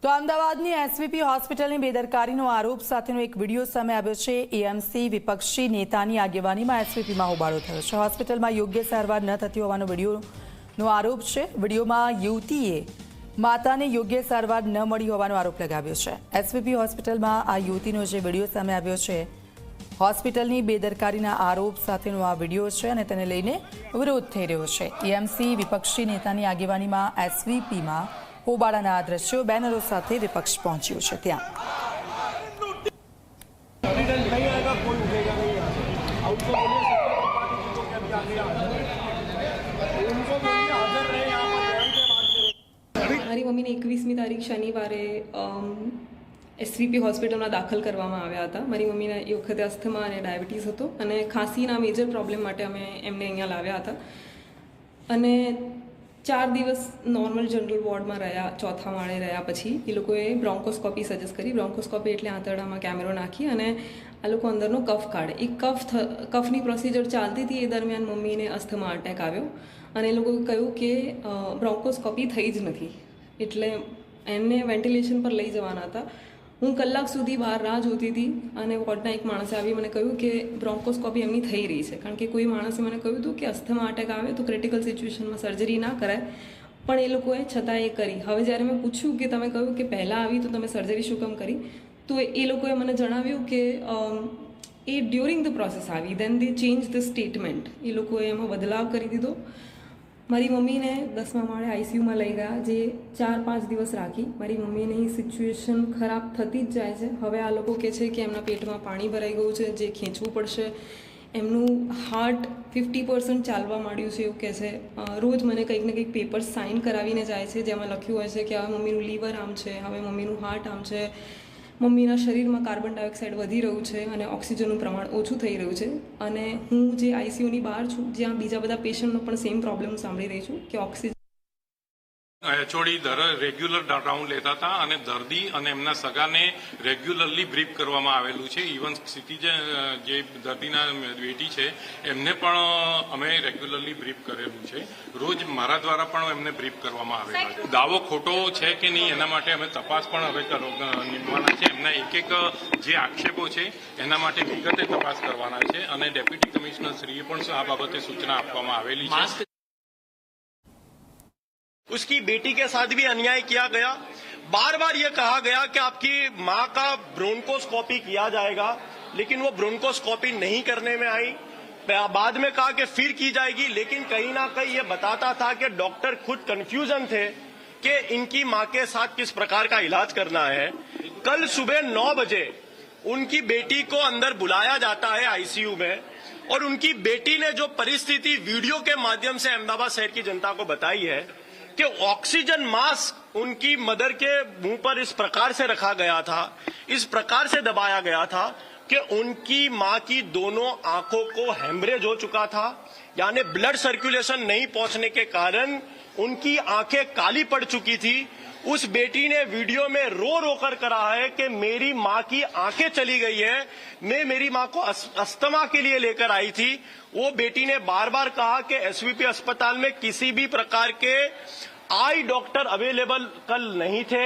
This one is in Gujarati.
તો અમદાવાદની એસવીપી હોસ્પિટલની બેદરકારીનો આરોપ સાથેનો એક વિડીયો સામે આવ્યો છે। એએમસી વિપક્ષી નેતાની આગેવાનીમાં એસવીપીમાં હોબાળો થયો છે। હોસ્પિટલમાં યોગ્ય સારવાર ન થતી હોવાનો વિડીયોનો આરોપ છે। વિડીયોમાં યુવતીએ માતાને યોગ્ય સારવાર ન મળી હોવાનો આરોપ લગાવ્યો છે। એસવીપી હોસ્પિટલમાં આ યુવતીનો જે વિડીયો સામે આવ્યો છે, હોસ્પિટલની બેદરકારીના આરોપ સાથેનો આ વિડીયો છે અને તેને લઈને વિરોધ થઈ રહ્યો છે। એએમસી વિપક્ષી નેતાની આગેવાનીમાં એસવીપીમાં હોબાળાના આ દ્રશ્યો બેનરો સાથે વિપક્ષ પહોંચ્યો છે। ત્યાં મારી મમ્મીને 21મી તારીખ શનિવારે એસવીપી હોસ્પિટલમાં દાખલ કરવામાં આવ્યા હતા। મારી મમ્મીને એ વખતે અસ્થમા અને ડાયાબિટીસ હતો અને ખાંસીના મેજર પ્રોબ્લેમ માટે અમે એમને અહીંયા લાવ્યા હતા અને 4 દિવસ નોર્મલ જનરલ વોર્ડમાં રહ્યા, ચોથા માળે રહ્યા પછી એ લોકોએ બ્રોન્કોસ્કોપી સજેસ્ટ કરી। બ્રોન્કોસ્કોપી એટલે આંતરડામાં કેમેરો નાખી અને આ લોકો અંદરનો કફ કાઢે। એ કફની પ્રોસિજર ચાલતી હતી, એ દરમિયાન મમ્મીને અસ્થમા અટેક આવ્યો અને એ લોકોએ કહ્યું કે બ્રોન્કોસ્કોપી થઈ જ નથી, એટલે એમને વેન્ટિલેશન પર લઈ જવાના હતા। હું કલાક સુધી બહાર રાહ જોતી હતી અને વોર્ડના એક માણસે આવી મને કહ્યું કે બ્રોન્કોસ્કોપી એમની થઈ રહી છે, કારણ કે કોઈ માણસે મને કહ્યું હતું કે અસ્થમા અટેક આવે તો ક્રિટિકલ સિચ્યુએશનમાં સર્જરી ના કરાય, પણ એ લોકોએ છતાં એ કરી। હવે જ્યારે મેં પૂછ્યું કે તમે કહ્યું કે પહેલાં આવી તો તમે સર્જરી શું કામ કરી, તો એ લોકોએ મને જણાવ્યું કે એ ડ્યુરિંગ ધ પ્રોસેસ આવી, દેન દે ચેન્જ ધ સ્ટેટમેન્ટ, એ લોકોએ એમાં બદલાવ કરી દીધો। મારી મમ્મીને 10મા માળે આઈસીયુમાં લઈ ગયા, જે 4-5 દિવસ રાખી। મારી મમ્મીની સિચ્યુએશન ખરાબ થતી જ જાય છે। હવે આ લોકો કહે છે કે એમના પેટમાં પાણી ભરાઈ ગયું છે, જે ખેંચવું પડશે। એમનું હાર્ટ 50% ચાલવા માંડ્યું છે એવું કહે છે। રોજ મને કંઈક ને કંઈક પેપર્સ સાઇન કરાવીને જાય છે, જેમાં લખ્યું હોય છે કે હવે મમ્મીનું લીવર આમ છે, હવે મમ્મીનું હાર્ટ આમ છે, મમ્મીના શરીરમાં કાર્બન ડાયોક્સાઇડ વધી રહ્યું છે અને ઓક્સિજનનું પ્રમાણ ઓછું થઈ રહ્યું છે। અને હું જે આઈસીયુની બહાર છું, જ્યાં બીજા બધા પેશન્ટનો પણ સેમ પ્રોબ્લેમ સાંભળી રહી છું કે ઓક્સિજન એચઓડી રેગ્યુલર રાઉન્ડ લેતા હતા અને દર્દી અને એમના સગાને રેગ્યુલરલી બ્રીફ કરવામાં આવેલું છે। ઇવન સિટીઝન જે દર્દીના બેટી છે એમને પણ અમે રેગ્યુલરલી બ્રીફ કરેલું છે। રોજ મારા દ્વારા પણ એમને બ્રીફ કરવામાં આવેલા છે। દાવો ખોટો છે કે નહીં એના માટે અમે તપાસ પણ હવે નીમવાના છે। એમના એક જે આક્ષેપો છે એના માટે વિગતે તપાસ કરવાના છે અને ડેપ્યુટી કમિશનર શ્રીએ પણ આ બાબતે સૂચના આપવામાં આવેલી છે। उसकी बेटी के साथ भी अन्याय किया गया। बार बार ये कहा गया कि आपकी मां का ब्रोंकोस्कोपी किया जाएगा, लेकिन वो ब्रोंकोस्कोपी नहीं करने में आई। बाद में कहा कि फिर की जाएगी, लेकिन कहीं ना कहीं ये बताता था कि डॉक्टर खुद कंफ्यूजन थे कि इनकी मां के साथ किस प्रकार का इलाज करना है। कल सुबह 9 बजे उनकी बेटी को अंदर बुलाया जाता है आईसीयू में, और उनकी बेटी ने जो परिस्थिति वीडियो के माध्यम से अहमदाबाद शहर की जनता को बताई है कि ऑक्सीजन मास्क उनकी मदर के मुंह पर इस प्रकार से रखा गया था, इस प्रकार से दबाया गया था कि उनकी मां की दोनों आंखों को हेमरेज हो चुका था, यानी ब्लड सर्कुलेशन नहीं पहुंचने के कारण उनकी आंखें काली पड़ चुकी थी। उस बेटी ने वीडियो में रो रो कर कहा है कि मेरी मां की आंखें चली गई है, मैं मेरी मां को अस्थमा के लिए लेकर आई थी। वो बेटी ने बार बार कहा कि एसवीपी अस्पताल में किसी भी प्रकार के आई डॉक्टर अवेलेबल कल नहीं थे।